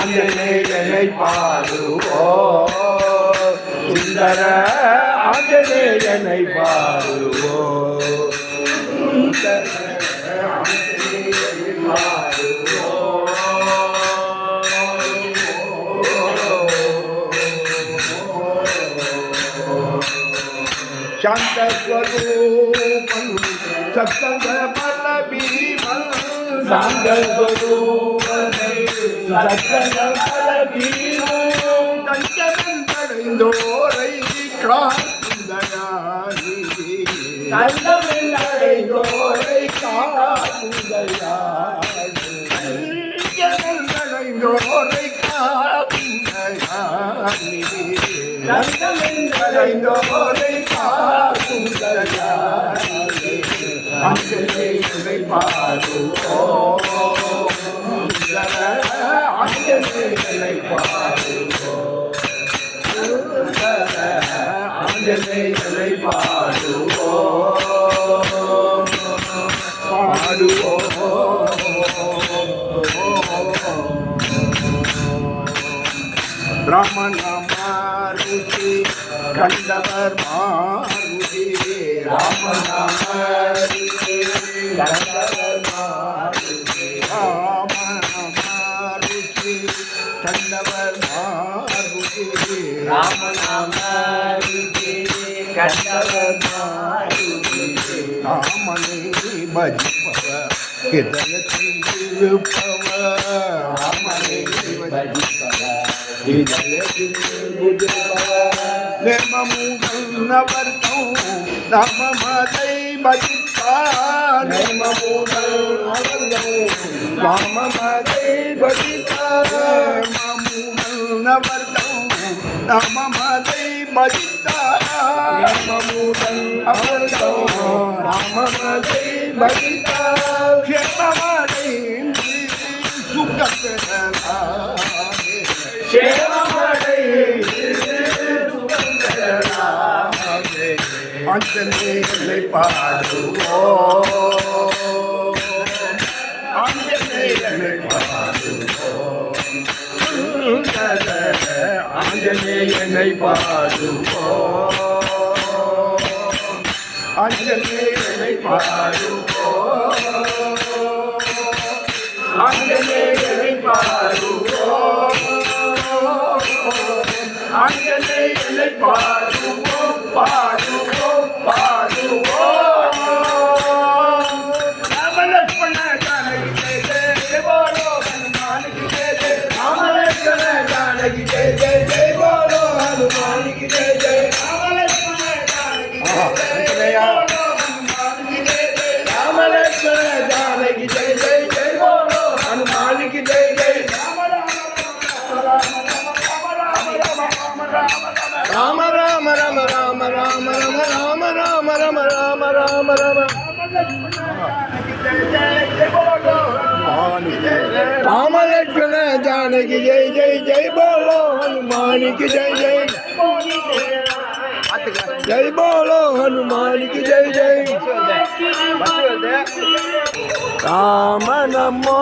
ஆஞ்சநேயனை பாடுவோம் சுந்தர ஆஞ்சநேயனை பாடுவோம் शांत स्वरूपं सत्संग बल बीमल शांत स्वरूपं सत्संग बल बीमल कंचनंदोरै कांदयानि कंचनंदोरै कांदयानि कंचनंदोरै कांदयानि कंचनंदोरै ஆஞ்சநேயனை பாடுவோம் ஆஞ்சநேயனை பாடுவோம் ஆஞ்சநேயனை பாடுவோம் பாடுவோம் பிராமண மாருதி கண்டவர் மாருதி ராம மாருதி கண்டவர் மாருதி ராம மாருதி கண்டவர் மாருதி ராம மாருதி கண்டவர் மாருதி ராமனை பஜ்பவ ஹிருதயத்தில் இருப்பவ ராமனை பஜ்பவ நவர்த்தம் ராமமதை பஜித்தார் ராமமதை பஜித்தார் நவர்த்தம் ராமமதை பஜித்தார் ராமமதை பஜித்தார் க்ஷேமமதை சுகப்பெறலாம் ஆஞ்சநேயனை பாடுவோம் ஆஞ்சநேயனை பாடுவோம் ஆஞ்சநேயனை பாடுவோம் ஆஞ்சநேயனை பாடுவோம் ஆஞ்சநேயனை பாடுவோம் ஆஞ்சநேயனை பாடுவோம் பாடுவோம் பாடுவோம் ராமலக்ஷ்மண Janaki Jaya Jaya polo ஹனுமானுக்கு Jaya Jaya ராமலக்ஷ்மண Janaki Jaya Jaya Jaya polo ஹனுமானுக்கு Jaya Jaya ராமலக்ஷ்மண Janaki Jaya Jaya polo ஹனுமானுக்கு Jaya Jaya ராமலக்ஷ்மண Janaki Jaya Jaya Jaya polo ஹனுமானுக்கு Jaya Jaya Ram Ram Ram Ram Ram Ram Ram Ram Ram Ram Ram Ram Ram Lakshman Janaki जय जय जय बोलो हनुमान की जय जय जय बोलो हनुमान की जय जय राम नमो